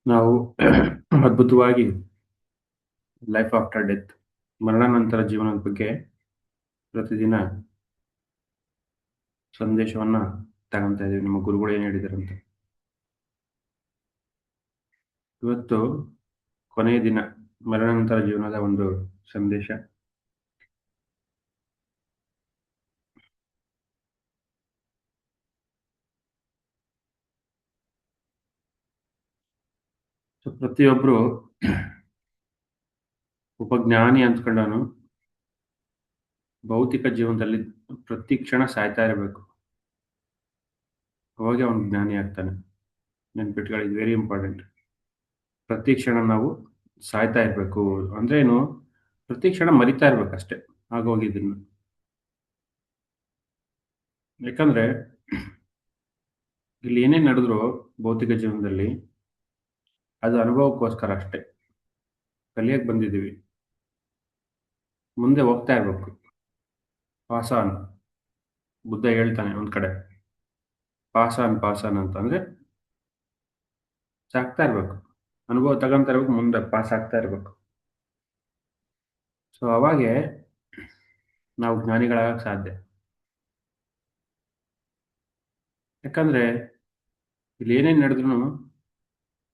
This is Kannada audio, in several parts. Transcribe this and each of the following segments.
ನಾವು ಅದ್ಭುತವಾಗಿ ಲೈಫ್ ಆಫ್ಟರ್ ಡೆತ್ ಮರಣಾನಂತರ ಜೀವನದ ಬಗ್ಗೆ ಪ್ರತಿದಿನ ಸಂದೇಶವನ್ನ ತಗೊಂತಾ ಇದೀವಿ. ನಮ್ಮ ಗುರುಗಳು ಏನು ಹೇಳಿದಾರಂತ. ಇವತ್ತು ಕೊನೆಯ ದಿನ, ಮರಣಾನಂತರ ಜೀವನದ ಒಂದು ಸಂದೇಶ. ಸೊ ಪ್ರತಿಯೊಬ್ರು ಒಬ್ಬ ಜ್ಞಾನಿ ಅಂದ್ಕೊಂಡವನು ಭೌತಿಕ ಜೀವನದಲ್ಲಿ ಪ್ರತಿ ಕ್ಷಣ ಸಾಯ್ತಾ ಇರಬೇಕು. ಅವಾಗ ಅವನು ಜ್ಞಾನಿ ಆಗ್ತಾನೆ. ನೆನ್ಪಿಟ್ಕೊಳ್ಳಿ, ಇದು ವೆರಿ ಇಂಪಾರ್ಟೆಂಟ್. ಪ್ರತಿ ಕ್ಷಣ ನಾವು ಸಾಯ್ತಾ ಇರಬೇಕು ಅಂದ್ರೆ ಏನು? ಪ್ರತಿ ಕ್ಷಣ ಮರಿತಾ ಇರ್ಬೇಕಷ್ಟೇ ಆಗೋಗಿದ್ದನ್ನು. ಯಾಕಂದ್ರೆ ಇಲ್ಲಿ ಏನೇ ನಡೆದ್ರು ಭೌತಿಕ ಜೀವನದಲ್ಲಿ ಅದು ಅನುಭವಕ್ಕೋಸ್ಕರ ಅಷ್ಟೇ. ಕಲಿಯಕ್ಕೆ ಬಂದಿದ್ದೀವಿ, ಮುಂದೆ ಹೋಗ್ತಾ ಇರ್ಬೇಕು. Pass on. ಬುದ್ಧ ಹೇಳ್ತಾನೆ ಒಂದ್ ಕಡೆ, ಪಾಸ್ ಆನ್ ಅಂತ ಅಂದ್ರೆ ಸಾಕ್ತಾ ಇರ್ಬೇಕು, ಅನುಭವ ತಗೊಂತಾ ಇರ್ಬೇಕು, ಮುಂದೆ ಪಾಸ್ ಆಗ್ತಾ ಇರ್ಬೇಕು. ಸೊ ಅವಾಗೆ ನಾವು ಜ್ಞಾನಿಗಳಾಗಕ್ಕೆ ಸಾಧ್ಯ. ಯಾಕಂದ್ರೆ ಇಲ್ಲಿ ಏನೇನ್ ನಡೆದ್ರು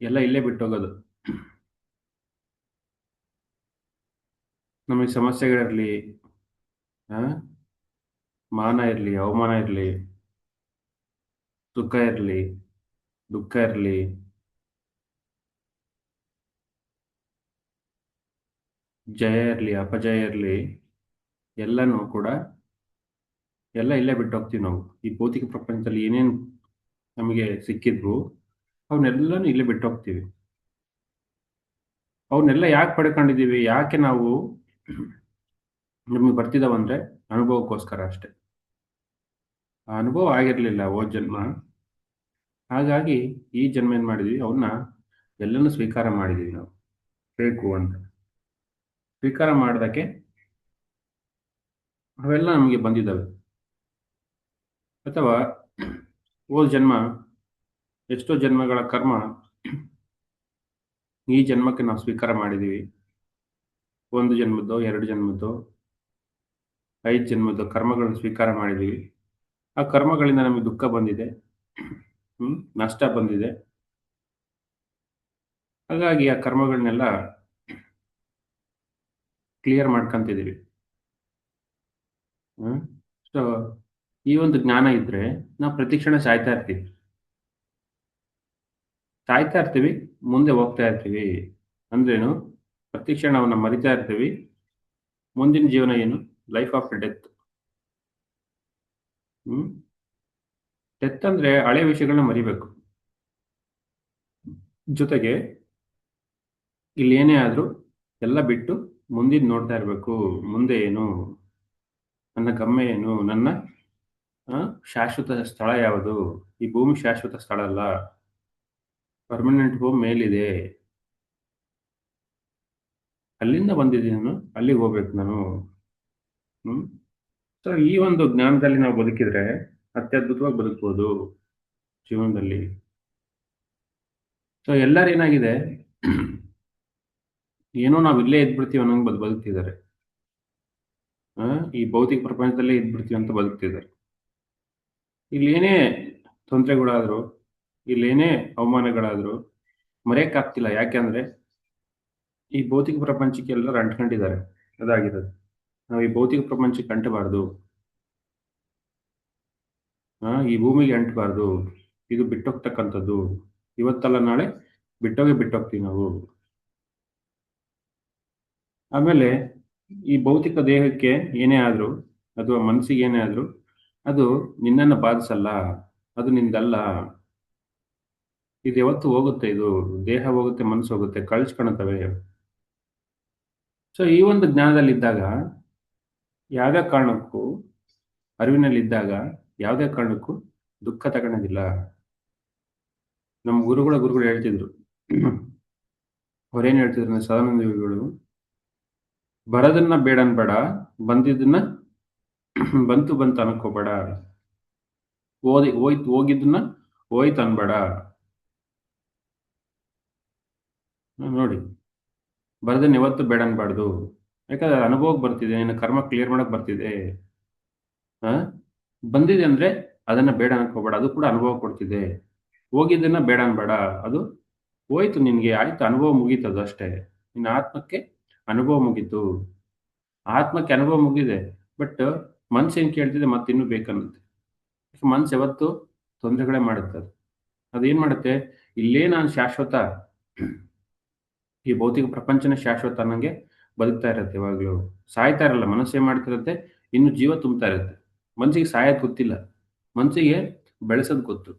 ಎಲ್ಲ ಇಲ್ಲೇ ಬಿಟ್ಟೋಗೋದು. ನಮಗೆ ಸಮಸ್ಯೆಗಳಿರಲಿ, ಆ, ಮಾನ ಇರಲಿ, ಅವಮಾನ ಇರಲಿ, ಸುಖ ಇರಲಿ, ದುಃಖ ಇರಲಿ, ಜಯ ಇರಲಿ, ಅಪಜಯ ಇರಲಿ, ಎಲ್ಲನೂ ಕೂಡ ಎಲ್ಲ ಇಲ್ಲೇ ಬಿಟ್ಟು ಹೋಗ್ತೀವಿ ನಾವು. ಈ ಭೌತಿಕ ಪ್ರಪಂಚದಲ್ಲಿ ಏನೇನು ನಮಗೆ ಸಿಕ್ಕಿದ್ವು ಅವನ್ನೆಲ್ಲನೂ ಇಲ್ಲೇ ಬಿಟ್ಟು ಹೋಗ್ತೀವಿ. ಅವನ್ನೆಲ್ಲ ಯಾಕೆ ಪಡ್ಕೊಂಡಿದ್ದೀವಿ, ಯಾಕೆ ನಾವು ನಮಗೆ ಬರ್ತಿದಾವಂದ್ರೆ ಅನುಭವಕ್ಕೋಸ್ಕರ ಅಷ್ಟೇ. ಆ ಅನುಭವ ಆಗಿರಲಿಲ್ಲ ಹೋದ ಜನ್ಮ. ಹಾಗಾಗಿ ಈ ಜನ್ಮ ಏನು ಮಾಡಿದ್ವಿ, ಅವನ್ನ ಎಲ್ಲನೂ ಸ್ವೀಕಾರ ಮಾಡಿದ್ದೀವಿ ನಾವು ಬೇಕು ಅಂತ. ಸ್ವೀಕಾರ ಮಾಡೋದಕ್ಕೆ ಅವೆಲ್ಲ ನಮಗೆ ಬಂದಿದ್ದಾವೆ. ಅಥವಾ ಹೋದ ಜನ್ಮ, ಎಷ್ಟೋ ಜನ್ಮಗಳ ಕರ್ಮ ಈ ಜನ್ಮಕ್ಕೆ ನಾವು ಸ್ವೀಕಾರ ಮಾಡಿದ್ದೀವಿ. ಒಂದು ಜನ್ಮದ್ದೋ, ಎರಡು ಜನ್ಮದ್ದೋ, 5 ಜನ್ಮದ್ದೋ ಕರ್ಮಗಳನ್ನು ಸ್ವೀಕಾರ ಮಾಡಿದ್ದೀವಿ. ಆ ಕರ್ಮಗಳಿಂದ ನಮಗೆ ದುಃಖ ಬಂದಿದೆ, ನಷ್ಟ ಬಂದಿದೆ. ಹಾಗಾಗಿ ಆ ಕರ್ಮಗಳನ್ನೆಲ್ಲ ಕ್ಲಿಯರ್ ಮಾಡ್ಕೊಂತಿದ್ದೀವಿ. ಸೊ ಈ ಒಂದು ಜ್ಞಾನ ಇದ್ರೆ ನಾವು ಪ್ರತಿ ಕ್ಷಣ ಸಾಯ್ತಾ ಇರ್ತೀವಿ, ಮುಂದೆ ಹೋಗ್ತಾ ಇರ್ತೀವಿ. ಅಂದ್ರೇನು? ಪ್ರತಿ ಕ್ಷಣ ಅವನ್ನ ಮರಿತಾ ಇರ್ತೀವಿ. ಮುಂದಿನ ಜೀವನ ಏನು? Life after death. Hmm death ಅಂದ್ರೆ ಹಳೆ ವಿಷಯಗಳನ್ನ ಮರಿಬೇಕು. ಜೊತೆಗೆ ಇಲ್ಲಿ ಏನೇ ಆದ್ರೂ ಎಲ್ಲ ಬಿಟ್ಟು ಮುಂದಿನ ನೋಡ್ತಾ ಇರಬೇಕು. ಮುಂದೆ ಏನು? ನನ್ನ ಗಮ್ಯ ಏನು? ನನ್ನ ಶಾಶ್ವತ ಸ್ಥಳ ಯಾವುದು? ಈ ಭೂಮಿ ಶಾಶ್ವತ ಸ್ಥಳ ಅಲ್ಲ. ಪರ್ಮನೆಂಟ್ ಹೋಮ್ ಮೇಲಿದೆ. ಅಲ್ಲಿಂದ ಬಂದಿದ್ದೀನಿ ನಾನು, ಅಲ್ಲಿಗೆ ಹೋಗ್ಬೇಕು ನಾನು. ಹ್ಮ್ ಸೊ ಈ ಒಂದು ಜ್ಞಾನದಲ್ಲಿ ನಾವು ಬದುಕಿದ್ರೆ ಅತ್ಯದ್ಭುತವಾಗಿ ಬದುಕ್ಬೋದು ಜೀವನದಲ್ಲಿ. ಸೊ ಎಲ್ಲರೂ ಏನಾಗಿದೆ, ಏನೋ ನಾವು ಇಲ್ಲೇ ಇದ್ಬಿಡ್ತೀವಿ ಅನ್ನೋಂಗ್ ಬದುಕ್ತಿದ್ದಾರೆ. ಈ ಭೌತಿಕ ಪ್ರಪಂಚದಲ್ಲೇ ಇದ್ಬಿಡ್ತೀವಿ ಅಂತ ಬದುಕ್ತಿದ್ದಾರೆ. ಇಲ್ಲೇನೇ ತೊಂದರೆಗಳಾದ್ರು, ಇಲ್ಲೇನೇ ಅವಮಾನಗಳಾದ್ರು ಮರೆಯಕ್ಕಾಗ್ತಿಲ್ಲ. ಯಾಕೆಂದ್ರೆ ಈ ಭೌತಿಕ ಪ್ರಪಂಚಕ್ಕೆ ಎಲ್ಲರೂ ಅಂಟ್ಕೊಂಡಿದ್ದಾರೆ. ಅದಾಗಿರೋದು. ನಾವು ಈ ಭೌತಿಕ ಪ್ರಪಂಚಕ್ಕೆ ಅಂಟಬಾರ್ದು, ಈ ಭೂಮಿಗೆ ಅಂಟಬಾರ್ದು. ಇದು ಬಿಟ್ಟೋಗ್ತಕ್ಕಂಥದ್ದು. ಇವತ್ತಲ್ಲ ನಾಳೆ ಬಿಟ್ಟೋಗ್ತೀವಿ ನಾವು. ಆಮೇಲೆ ಈ ಭೌತಿಕ ದೇಹಕ್ಕೆ ಏನೇ ಆದ್ರೂ ಅಥವಾ ಮನಸ್ಸಿಗೆ ಏನೇ ಆದ್ರೂ ಅದು ನಿನ್ನನ್ನು ಬಾಧಿಸಲ್ಲ, ಅದು ನಿಂದಲ್ಲ. ಇದು ಯಾವತ್ತು ಹೋಗುತ್ತೆ. ಇದು ದೇಹ ಹೋಗುತ್ತೆ, ಮನಸ್ಸು ಹೋಗುತ್ತೆ, ಕಳ್ಸ್ಕೊಳ್ತವೆ. ಸೊ ಈ ಒಂದು ಜ್ಞಾನದಲ್ಲಿದ್ದಾಗ ಯಾವುದೇ ಕಾರಣಕ್ಕೂ, ಅರಿವಿನಲ್ಲಿದ್ದಾಗ ಯಾವುದೇ ಕಾರಣಕ್ಕೂ ದುಃಖ ತಗೊಳ್ಳೋದಿಲ್ಲ. ನಮ್ಮ ಗುರುಗಳು ಹೇಳ್ತಿದ್ರು. ಅವ್ರೇನು ಹೇಳ್ತಿದ್ರು ಅಂದ್ರೆ, ಸದಾನಂದ ಯೋಗಿಗಳು, ಬರೋದನ್ನ ಬೇಡ ಅನ್ಬೇಡ, ಬಂದಿದ್ದನ್ನ ಬಂತು ಅನ್ಕೋಬೇಡ, ಹೋಗಿದ್ದನ್ನ ಹೋಯ್ತು ಅನ್ಬೇಡ. ನೋಡಿ, ಬರದನ್ನ ಯಾವತ್ತೂ ಬೇಡ ಅನ್ಬಾರ್ದು. ಯಾಕಂದ್ರೆ ಅದು ಅನುಭವಕ್ಕೆ ಬರ್ತಿದೆ. ನಿನ್ನ ಕರ್ಮ ಕ್ಲಿಯರ್ ಮಾಡಕ್ ಬರ್ತಿದೆ. ಆ? ಬಂದಿದೆ ಅಂದ್ರೆ ಅದನ್ನ ಬೇಡ ಅನ್ನಕ್ ಹೋಗ್ಬೇಡ. ಅದು ಕೂಡ ಅನುಭವ ಕೊಡ್ತಿದೆ. ಹೋಗಿದ್ದನ್ನ ಬೇಡ ಅನ್ಬೇಡ. ಅದು ಹೋಯ್ತು ನಿನ್ಗೆ ಆಯ್ತು ಅನುಭವ ಮುಗೀತದು ಅಷ್ಟೇ. ನಿನ್ನ ಆತ್ಮಕ್ಕೆ ಅನುಭವ ಮುಗೀತು. ಆತ್ಮಕ್ಕೆ ಅನುಭವ ಮುಗಿದಿದೆ. ಬಟ್ ಮನ್ಸೇನ್ ಕೇಳ್ತಿದೆ ಮತ್ತಿನ್ನೂ ಬೇಕನ್ನುತ್ತೆ. ಮನ್ಸು ಯಾವತ್ತೂ ತೊಂದರೆಗಳೇ ಮಾಡುತ್ತದು. ಅದೇನ್ ಮಾಡುತ್ತೆ, ಇಲ್ಲೇ ನಾನು ಶಾಶ್ವತ, ಈ ಭೌತಿಕ ಪ್ರಪಂಚನೇ ಶಾಶ್ವತ ಅನ್ನಂಗೆ ಬದುಕ್ತಾ ಇರತ್ತೆ ಯಾವಾಗ್ಲೂ. ಸಾಯ್ತಾ ಇರಲ್ಲ. ಮನಸ್ಸೇನ್ ಮಾಡ್ತಿರತ್ತೆ, ಇನ್ನು ಜೀವ ತುಂಬ್ತಾ ಇರತ್ತೆ. ಮನ್ಸಿಗೆ ಸಾಯೋದ್ ಗೊತ್ತಿಲ್ಲ. ಮನ್ಸಿಗೆ ಬೆಳೆಸೋದ್ ಗೊತ್ತು.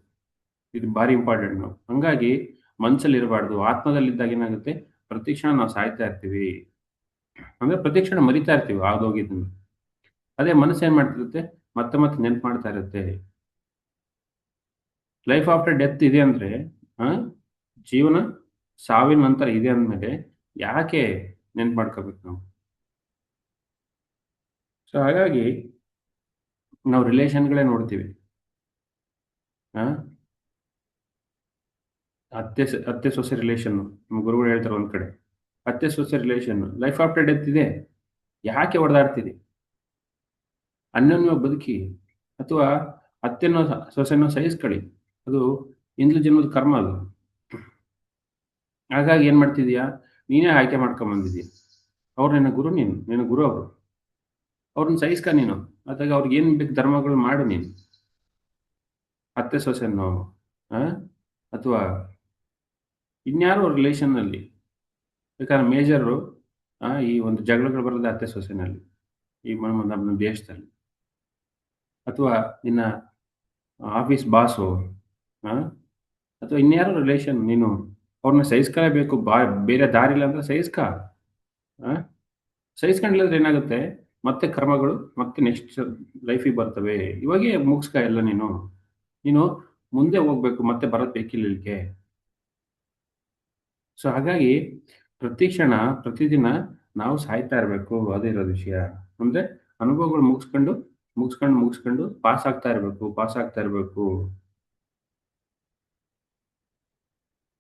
ಇದು ಭಾರಿ ಇಂಪಾರ್ಟೆಂಟ್ ನಾವು. ಹಂಗಾಗಿ ಮನ್ಸಲ್ಲಿರಬಾರ್ದು. ಆತ್ಮದಲ್ಲಿದ್ದಾಗ ಏನಾಗುತ್ತೆ, ಪ್ರತಿ ಕ್ಷಣ ನಾವು ಸಾಯ್ತಾ ಇರ್ತೀವಿ. ಅಂದ್ರೆ ಪ್ರತಿ ಕ್ಷಣ ಮರಿತಾ ಇರ್ತೀವಿ ಆಗೋಗಿದ್ದನ್ನ. ಅದೇ ಮನಸ್ಸು ಏನ್ ಮಾಡ್ತಿರುತ್ತೆ, ಮತ್ತೆ ಮತ್ತೆ ನೆನ್ಪು ಮಾಡ್ತಾ ಇರುತ್ತೆ. ಲೈಫ್ ಆಫ್ಟರ್ ಡೆತ್ ಇದೆ ಅಂದ್ರೆ ಆ, ಜೀವನ ಸಾವಿನ ನಂತರ ಇದೆ ಅಂದ್ಮೇಲೆ ಯಾಕೆ ನೆನ್ಪು ಮಾಡ್ಕೋಬೇಕು ನಾವು? ಸೊ ಹಾಗಾಗಿ ನಾವು ರಿಲೇಷನ್‌ಗಳೇ ನೋಡ್ತೀವಿ. ಆ, ಅತ್ತೆ ಸೊಸೆ ರಿಲೇಷನ್ನು. ನಮ್ಮ ಗುರುಗಳು ಹೇಳ್ತಾರೆ ಒಂದ್ ಕಡೆ. ಅತ್ತೆ ಸೊಸೆ ರಿಲೇಷನ್ ಲೈಫ್ ಆಫ್ಟರ್ ಡೆತ್ ಇದೆ. ಯಾಕೆ ಹೊಡೆದಾಡ್ತೀರಿ? ಅನ್ಯೋನ್ಯವಾಗಿ ಬದುಕಿ. ಅಥವಾ ಅತ್ತೆನೋ ಸೊಸೆನೋ ಸಹಿಸ್ಕೊಳ್ಳಿ. ಅದು ಹಿಂದ್ಲ ಜನ್ಮದ ಕರ್ಮ ಅದು. ಹಾಗಾಗಿ ಏನ್ ಮಾಡ್ತಿದೀಯ? ನೀನೇ ಆಯ್ಕೆ ಮಾಡ್ಕೊಂಡ್ ಬಂದಿದೀಯ. ಅವ್ರು ನಿನ್ನ ಗುರು ನೀನು. ನಿನ್ನ ಗುರು ಅವರು. ಅವ್ರನ್ನ ಸಹಿಸ್ಕ ನೀನು. ಅದಾಗ ಅವ್ರಿಗೆ ಏನ್ ಬೇಕು ಧರ್ಮಗಳು ಮಾಡು ನೀನು. ಅತ್ತೆ ಸೊಸೆನೋ ಆ? ಅಥವಾ ಇನ್ಯಾರೋ ರಿಲೇಷನ್‌ನಲ್ಲಿ. ಬೇಕಾದ್ರೆ ಮೇಜರು ಈ ಒಂದು ಜಗಳಗಳು ಬರೋದೇ ಅತ್ತೆ ಸೊಸೆನಲ್ಲಿ. ಈ ನಮ್ಮ ದೇಶದಲ್ಲಿ. ಅಥವಾ ನಿನ್ನ ಆಫೀಸ್ ಬಾಸು ಆ? ಅಥವಾ ಇನ್ಯಾರೋ ರಿಲೇಷನ್ ನೀನು ಅವ್ರನ್ನ ಸಹಿಸ್ಕೊಳ್ಳೇಬೇಕು. ಬೇರೆ ದಾರಿ ಇಲ್ಲ ಅಂದ್ರೆ ಸಹಿಸ್ಕ. ಆ? ಸಹಿಸ್ಕೊಂಡಿಲ್ಲ ಅಂದ್ರೆ ಏನಾಗುತ್ತೆ, ಮತ್ತೆ ಕರ್ಮಗಳು ಮತ್ತೆ ನೆಕ್ಸ್ಟ್ ಲೈಫಿಗೆ ಬರ್ತವೆ. ಇವಾಗೇ ಮುಗಿಸ್ಕ ಎಲ್ಲ ನೀನು. ನೀನು ಮುಂದೆ ಹೋಗ್ಬೇಕು. ಮತ್ತೆ ಬರೋದ್ ಬೇಕಿಲ್ಲ ಇಲ್ಲಿಗೆ. ಸೊ ಹಾಗಾಗಿ ಪ್ರತಿ ಕ್ಷಣ, ಪ್ರತಿದಿನ ನಾವು ಸಾಯ್ತಾ ಇರ್ಬೇಕು. ಅದೇ ಇರೋದು ವಿಷಯ. ಅಂದ್ರೆ ಅನುಭವಗಳು ಮುಗಿಸ್ಕೊಂಡು ಪಾಸ್ ಆಗ್ತಾ ಇರ್ಬೇಕು, ಪಾಸ್ ಆಗ್ತಾ ಇರ್ಬೇಕು.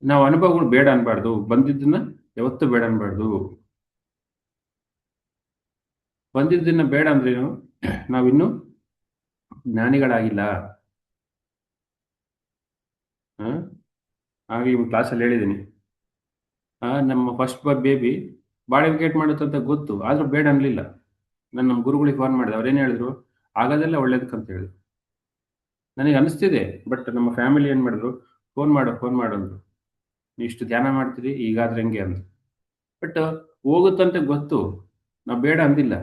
ನಾವು ಅನುಭವಗಳು ಬೇಡ ಅನ್ಬಾರ್ದು. ಬಂದಿದ್ದನ್ನ ಯಾವತ್ತೂ ಬೇಡ ಅನ್ಬಾರ್ದು. ಬಂದಿದ್ದನ್ನ ಬೇಡ ಅಂದ್ರೇನು? ನಾವಿನ್ನೂ ಜ್ಞಾನಿಗಳಾಗಿಲ್ಲ. ಆ? ಆಗ್ಲೇ ಒಂದು ಕ್ಲಾಸಲ್ಲಿ ಹೇಳಿದ್ದೀನಿ. ನಮ್ಮ ಫಸ್ಟ್ ಬೇಬಿ ಬಾಳ ವಿಕೆಟ್ ಮಾಡುತ್ತಂತ ಗೊತ್ತು. ಆದ್ರೂ ಬೇಡ ಅನ್ಲಿಲ್ಲ. ನಾನು ನಮ್ಮ ಗುರುಗಳಿಗೆ ಫೋನ್ ಮಾಡಿದೆ. ಅವ್ರೇನ್ ಹೇಳಿದ್ರು? ಆಗೋದೆಲ್ಲ ಒಳ್ಳೇದಕ್ಕಂತ ಹೇಳಿದ್ರು. ನನಗೆ ಅನಿಸ್ತಿದೆ. ಬಟ್ ನಮ್ಮ ಫ್ಯಾಮಿಲಿ ಏನ್ ಮಾಡಿದ್ರು? ಫೋನ್ ಮಾಡು ಅಂದ್ರು. "ನೀವು ಇಷ್ಟು ಧ್ಯಾನ ಮಾಡ್ತೀರಿ, ಈಗಾದ್ರೆ ಹೆಂಗೆ?" ಅಂದ್ರು. ಬಟ್ ಹೋಗುತ್ತಂತ ಗೊತ್ತು. ನಾವು ಬೇಡ ಅಂದಿಲ್ಲ.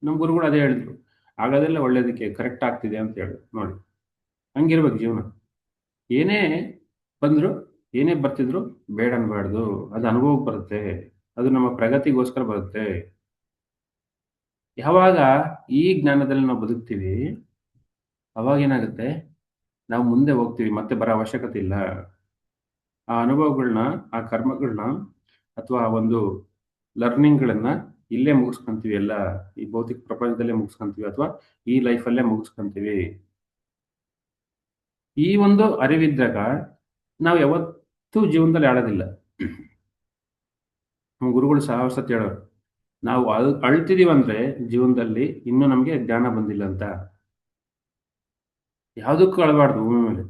ನಮ್ಮ ಗುರುಗಳು ಅದೇ ಹೇಳಿದ್ರು. "ಆಗೋದೆಲ್ಲ ಒಳ್ಳೇದಕ್ಕೆ ಕರೆಕ್ಟ್ ಆಗ್ತಿದೆ" ಅಂತ ಹೇಳಿದ್ರು. ನೋಡಿ, ಹಂಗಿರ್ಬೇಕು ಜೀವನ. ಏನೇ ಬಂದ್ರು, ಏನೇ ಬರ್ತಿದ್ರು ಬೇಡ ಅನ್ಬಾರ್ದು. ಅದು ಅನುಭವಕ್ಕೆ ಬರುತ್ತೆ. ಅದು ನಮ್ಮ ಪ್ರಗತಿಗೋಸ್ಕರ ಬರುತ್ತೆ. ಯಾವಾಗ ಈ ಜ್ಞಾನದಲ್ಲಿ ನಾವು ಬದುಕ್ತೀವಿ, ಅವಾಗೇನಾಗುತ್ತೆ, ನಾವು ಮುಂದೆ ಹೋಗ್ತೀವಿ. ಮತ್ತೆ ಬರೋ ಅವಶ್ಯಕತೆ ಇಲ್ಲ. ಆ ಅನುಭವಗಳ್ನ, ಆ ಕರ್ಮಗಳ್ನ ಅಥವಾ ಆ ಒಂದು ಲರ್ನಿಂಗ್‌ಗಳನ್ನ ಇಲ್ಲೇ ಮುಗಿಸ್ಕೊಂತೀವಿ ಎಲ್ಲ. ಈ ಭೌತಿಕ ಪ್ರಪಂಚದಲ್ಲೇ ಮುಗಿಸ್ಕೊಂತೀವಿ ಅಥವಾ ಈ ಲೈಫಲ್ಲೇ ಮುಗಿಸ್ಕೊಂತೀವಿ. ಈ ಒಂದು ಅರಿವಿದ್ದಾಗ ನಾವು ಯಾವತ್ತೂ ಜೀವನದಲ್ಲಿ ಅಳೋದಿಲ್ಲ. ನಮ್ಮ ಗುರುಗಳು ಸಾವಿರ ಸತಿ ಹೇಳೋರು. ನಾವು ಅಳ್ತಿದೀವಂದ್ರೆ ಜೀವನದಲ್ಲಿ ಇನ್ನೂ ನಮ್ಗೆ ಜ್ಞಾನ ಬಂದಿಲ್ಲ ಅಂತ. ಯಾವುದಕ್ಕೂ ಅಳಬಾರ್ದು ಭೂಮಿ ಮೇಲೆ.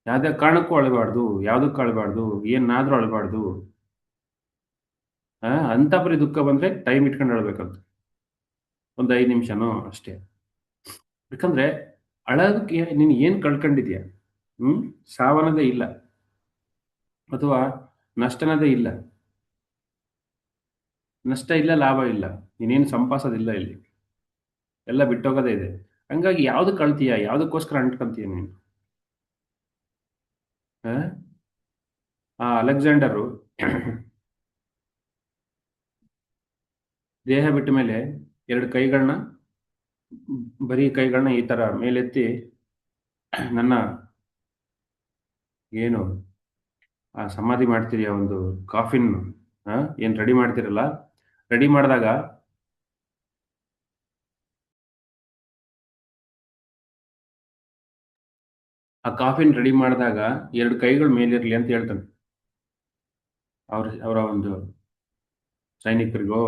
ಯಾವುದೇ ಕಾರಣಕ್ಕೂ ಅಳಬಾರ್ದು. ಯಾವುದಕ್ಕೂ ಅಳಬಾರ್ದು. ಏನಾದ್ರೂ ಅಳಬಾರ್ದು. ಅಂತ ಪರಿ ದುಃಖ ಬಂದ್ರೆ ಟೈಮ್ ಇಟ್ಕೊಂಡು ಅಳ್ಬೇಕಂತೆ. ಒಂದು 5 ನಿಮಿಷನೋ ಅಷ್ಟೇ. ಯಾಕಂದ್ರೆ ಅಳೋದಕ್ಕೆ ನೀನು ಏನ್ ಕಳ್ಕೊಂಡಿದ್ಯಾ? ಹ್ಮ್? ಸಾವನ್ನದೇ ಇಲ್ಲ. ಅಥವಾ ನಷ್ಟನದೇ ಇಲ್ಲ. ನಷ್ಟ ಇಲ್ಲ, ಲಾಭ ಇಲ್ಲ. ನೀನೇನು ಸಂಪಾದಿಸೋದಿಲ್ಲ ಇಲ್ಲಿ. ಎಲ್ಲ ಬಿಟ್ಟೋಗೋದೇ ಇದೆ. ಹಂಗಾಗಿ ಯಾವ್ದಕ್ಕೆ ಅಳ್ತೀಯ? ಯಾವ್ದಕ್ಕೋಸ್ಕರ ಅಂಟ್ಕೊಂತೀಯ ನೀನು? ಆ? ಆ ಅಲೆಕ್ಸಾಂಡರು ದೇಹ ಬಿಟ್ಟ ಮೇಲೆ 2 ಕೈಗಳನ್ನ, ಬರೀ ಕೈಗಳನ್ನ ಈ ತರ ಮೇಲೆತ್ತಿ ನನ್ನ ಏನು ಸಮಾಧಿ ಮಾಡ್ತೀರಿ ಆ ಒಂದು ಕಾಫಿನ್ ಏನ್ ರೆಡಿ ಮಾಡ್ತಿರಲ್ಲ, ರೆಡಿ ಮಾಡಿದಾಗ ಆ ಕಾಫಿನ್ ರೆಡಿ ಮಾಡಿದಾಗ 2 ಕೈಗಳು ಮೇಲಿರ್ಲಿ ಅಂತ ಹೇಳ್ತಾನೆ. ಅವರ ಒಂದು ಸೈನಿಕರಿಗೋ.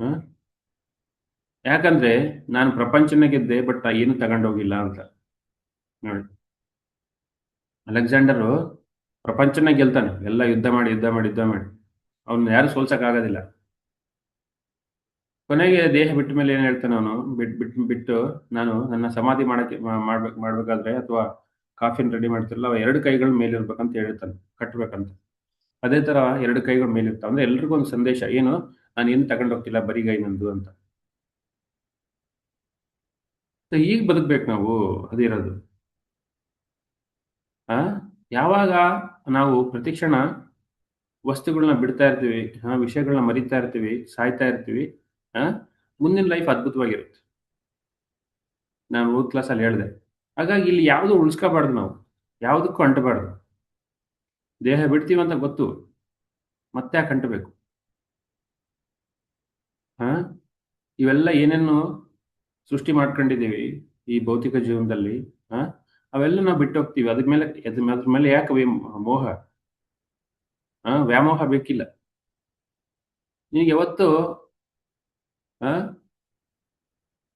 ಆ? ಯಾಕಂದ್ರೆ ನಾನು ಪ್ರಪಂಚನ ಗೆದ್ದೆ, ಬಟ್ ಏನು ತಗೊಂಡೋಗಿಲ್ಲ ಅಂತ. ನೋಡಿ, ಅಲೆಕ್ಸಾಂಡರು ಪ್ರಪಂಚನ ಗೆಲ್ತಾನೆ, ಎಲ್ಲ ಯುದ್ಧ ಮಾಡಿ ಯುದ್ಧ ಮಾಡಿ ಯುದ್ಧ ಮಾಡಿ. ಅವ್ನ ಯಾರು ಸೋಲ್ಸಕ್ ಆಗೋದಿಲ್ಲ. ಕೊನೆಗೆ ದೇಹ ಬಿಟ್ಟ ಮೇಲೆ ಏನ್ ಹೇಳ್ತಾನೆ ಅವನು, ಬಿಟ್ಟು ನಾನು ನನ್ನ ಸಮಾಧಿ ಮಾಡಕ್ಕೆ ಮಾಡ್ಬೇಕಾದ್ರೆ, ಅಥವಾ ಕಾಫಿನ್ ರೆಡಿ ಮಾಡ್ತಿರಲ್ಲ, ಅವ ಎರಡು ಕೈಗಳು ಮೇಲಿರ್ಬೇಕಂತ ಹೇಳ್ತಾನೆ, ಕಟ್ಬೇಕಂತ. ಅದೇ ತರ ಎರಡು ಕೈಗಳು ಮೇಲಿರ್ತಾವ, ಅಂದ್ರೆ ಎಲ್ರಿಗೂ ಒಂದು ಸಂದೇಶ ಏನು, ನಾನು ಏನು ತಗೊಂಡು ಹೋಗ್ತಿಲ್ಲ, ಬರಿಗೈ ನಂದು ಅಂತ. So ಈಗ ಬದುಕ್ಬೇಕು ನಾವು, ಅದಿರೋದು. ಆ ಯಾವಾಗ ನಾವು ಪ್ರತಿಕ್ಷಣ ವಸ್ತುಗಳನ್ನ ಬಿಡ್ತಾ ಇರ್ತೀವಿ, ವಿಷಯಗಳನ್ನ ಮರಿತಾ ಇರ್ತೀವಿ, ಸಾಯ್ತಾ ಇರ್ತೀವಿ, ಆ ಮುಂದಿನ ಲೈಫ್ ಅದ್ಭುತವಾಗಿರುತ್ತೆ. ನಾನು ಹೋದ್ ಕ್ಲಾಸಲ್ಲಿ ಹೇಳಿದೆ. ಹಾಗಾಗಿ ಇಲ್ಲಿ ಯಾವುದು ಉಳಿಸ್ಕೋಬಾರ್ದು ನಾವು, ಯಾವುದಕ್ಕೂ ಅಂಟಬಾರ್ದು. ದೇಹ ಬಿಡ್ತೀವಂತ ಗೊತ್ತು, ಮತ್ತೆ ಯಾಕೆ ಅಂಟಬೇಕು? ಆ ಇವೆಲ್ಲ ಏನೇನು ಸೃಷ್ಟಿ ಮಾಡ್ಕೊಂಡಿದ್ದೀವಿ ಈ ಭೌತಿಕ ಜೀವನದಲ್ಲಿ, ಆ ಅವೆಲ್ಲ ನಾವು ಬಿಟ್ಟು ಹೋಗ್ತೀವಿ. ಅದ್ರ ಮೇಲೆ ಯಾಕೆ ಮೋಹ, ವ್ಯಾಮೋಹ ಬೇಕಿಲ್ಲ. ನಿನಗೆ ಯಾವತ್ತು ಆ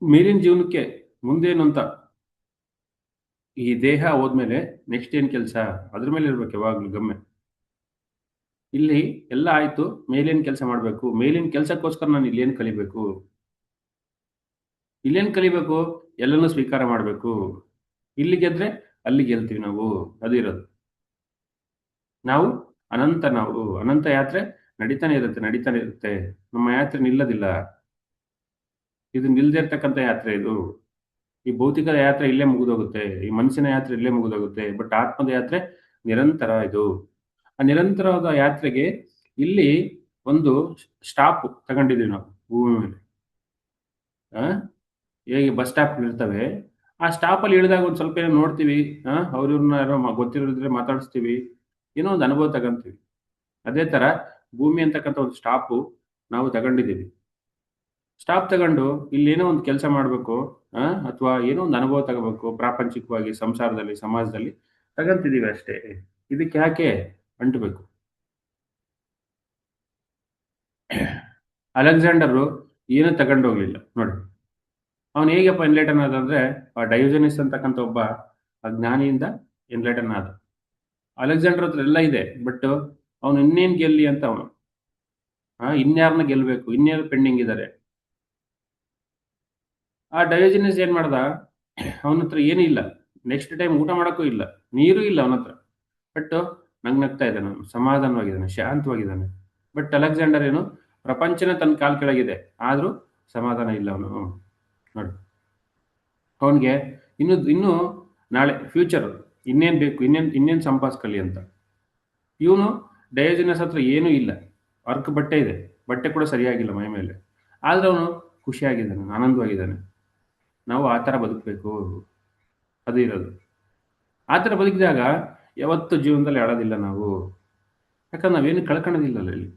ಮೇಲಿನ ಜೀವನಕ್ಕೆ ಮುಂದೇನು ಅಂತ, ಈ ದೇಹ ಹೋದ್ಮೇಲೆ ನೆಕ್ಸ್ಟ್ ಏನ್ ಕೆಲಸ, ಅದ್ರ ಮೇಲೆ ಇರ್ಬೇಕು ಯಾವಾಗ್ಲೂ ಗಮ್ಯ. ಇಲ್ಲಿ ಎಲ್ಲ ಆಯ್ತು, ಮೇಲೇನ್ ಕೆಲಸ ಮಾಡ್ಬೇಕು, ಮೇಲಿನ ಕೆಲಸಕ್ಕೋಸ್ಕರ ನಾನು ಇಲ್ಲೇನ್ ಕಲಿಬೇಕು, ಇಲ್ಲೇನ್ ಕಲಿಬೇಕು, ಎಲ್ಲನೂ ಸ್ವೀಕಾರ ಮಾಡ್ಬೇಕು. ಇಲ್ಲಿ ಗೆದ್ರೆ ಅಲ್ಲಿ ಗೆಲ್ತೀವಿ ನಾವು, ಅದಿರೋದು. ನಾವು ನಾವು ಅನಂತ ಯಾತ್ರೆ ನಡೀತಾನೆ ಇರುತ್ತೆ, ನಡೀತಾನೆ ಇರುತ್ತೆ. ನಮ್ಮ ಯಾತ್ರೆ ನಿಲ್ಲದಿಲ್ಲ. ಇದು ನಿಲ್ದೇ ಇರ್ತಕ್ಕಂಥ ಯಾತ್ರೆ ಇದು. ಈ ಭೌತಿಕ ಯಾತ್ರೆ ಇಲ್ಲೇ ಮುಗಿದೋಗುತ್ತೆ, ಈ ಮನಸ್ಸಿನ ಯಾತ್ರೆ ಇಲ್ಲೇ ಮುಗಿದೋಗುತ್ತೆ. ಬಟ್ ಆತ್ಮದ ಯಾತ್ರೆ ನಿರಂತರ ಇದು. ಆ ನಿರಂತರವಾದ ಯಾತ್ರೆಗೆ ಇಲ್ಲಿ ಒಂದು ಸ್ಟಾಪ್ ತಗೊಂಡಿದ್ದೀವಿ ನಾವು ಭೂಮಿ ಮೇಲೆ. ಆ ಹೇಗೆ ಬಸ್ ಸ್ಟಾಪ್‌ಗಳಿರ್ತವೆ, ಆ ಸ್ಟಾಪಲ್ಲಿ ಇಳಿದಾಗ ಒಂದು ಸ್ವಲ್ಪ ಏನೋ ನೋಡ್ತೀವಿ, ಅವ್ರು ಇವ್ರನ್ನ ಯಾರೋ ಗೊತ್ತಿರೋರಿದ್ರೆ ಮಾತಾಡಿಸ್ತೀವಿ, ಏನೋ ಒಂದು ಅನುಭವ ತಗೊಂತೀವಿ. ಅದೇ ತರ ಭೂಮಿ ಅಂತಕ್ಕಂಥ ಒಂದು ಸ್ಟಾಪು ನಾವು ತಗೊಂಡಿದ್ದೀವಿ. ಸ್ಟಾಪ್ ತಗೊಂಡು ಇಲ್ಲೇನೋ ಒಂದು ಕೆಲಸ ಮಾಡಬೇಕು, ಅಥವಾ ಏನೋ ಒಂದು ಅನುಭವ ತಗೋಬೇಕು, ಪ್ರಾಪಂಚಿಕವಾಗಿ, ಸಂಸಾರದಲ್ಲಿ, ಸಮಾಜದಲ್ಲಿ ತಗೊಂತಿದ್ದೀವಿ ಅಷ್ಟೇ. ಇದಕ್ಕೆ ಯಾಕೆ ಅಂಟಬೇಕು? ಅಲೆಕ್ಸಾಂಡರು ಏನು ತಗೊಂಡು ಹೋಗ್ಲಿಲ್ಲ ನೋಡಿ. ಅವನು ಹೇಗಪ್ಪ ಎನ್ಲೈಟನ್ ಆದ ಅಂದ್ರೆ, ಆ ಡಯೋಜನಿಸ್ ಅಂತಕ್ಕಂಥ ಒಬ್ಬ ಜ್ಞಾನಿಯಿಂದ ಎನ್ಲೈಟನ್ ಆದ. ಅಲೆಕ್ಸಾಂಡರ್ ಹತ್ರ ಎಲ್ಲ ಇದೆ, ಬಟ್ ಅವನು ಇನ್ನೇನ್ ಗೆಲ್ಲಿ ಅಂತ ಅವನು, ಇನ್ಯಾರನ್ನ ಗೆಲ್ಬೇಕು, ಇನ್ಯಾರು ಪೆಂಡಿಂಗ್ ಇದ್ದಾರೆ. ಆ ಡಯೋಜನಿಸ್ ಏನ್ ಮಾಡ್ದ, ಅವನ ಹತ್ರ ಏನೂ ಇಲ್ಲ, ನೆಕ್ಸ್ಟ್ ಟೈಮ್ ಊಟ ಮಾಡಕ್ಕೂ ಇಲ್ಲ, ನೀರು ಇಲ್ಲ ಅವನ ಹತ್ರ. ಬಟ್ ನಗ್ನಗ್ತಾ ಇದ್ದಾನೆ, ಅವನು ಸಮಾಧಾನವಾಗಿದ್ದಾನೆ, ಶಾಂತವಾಗಿದ್ದಾನೆ. ಬಟ್ ಅಲೆಕ್ಸಾಂಡರ್ ಏನು, ಪ್ರಪಂಚನೇ ತನ್ನ ಕಾಲ್ ಕೆಳಗಿದೆ, ಆದ್ರೂ ಸಮಾಧಾನ ಇಲ್ಲ ಅವನು. ನೋಡಿ, ಅವನಿಗೆ ಇನ್ನು ನಾಳೆ ಫ್ಯೂಚರ್ ಇನ್ನೇನ್ ಬೇಕು, ಇನ್ನೇನ್ ಸಂಪಾದಿಸ್ಕೊಳ್ಳಿ ಅಂತ. ಇವನು ಡಯೋಜನಸ್ ಹತ್ರ ಏನೂ ಇಲ್ಲ, ಅರ್ಕ ಬಟ್ಟೆ ಇದೆ, ಬಟ್ಟೆ ಕೂಡ ಸರಿಯಾಗಿಲ್ಲ ಮೈ ಮೇಲೆ, ಆದ್ರೆ ಅವನು ಖುಷಿಯಾಗಿದ್ದಾನೆ, ಆನಂದವಾಗಿದ್ದಾನೆ. ನಾವು ಆ ಥರ ಬದುಕಬೇಕು, ಅದು ಇರೋದು. ಆ ಥರ ಬದುಕಿದಾಗ ಯಾವತ್ತೂ ಜೀವನದಲ್ಲಿ ಅಳೋದಿಲ್ಲ ನಾವು. ಯಾಕಂದ್ರೆ ನಾವೇನು ಕಳ್ಕೊಳ್ಳೋದಿಲ್ಲಲ್ಲ ಇಲ್ಲಿ.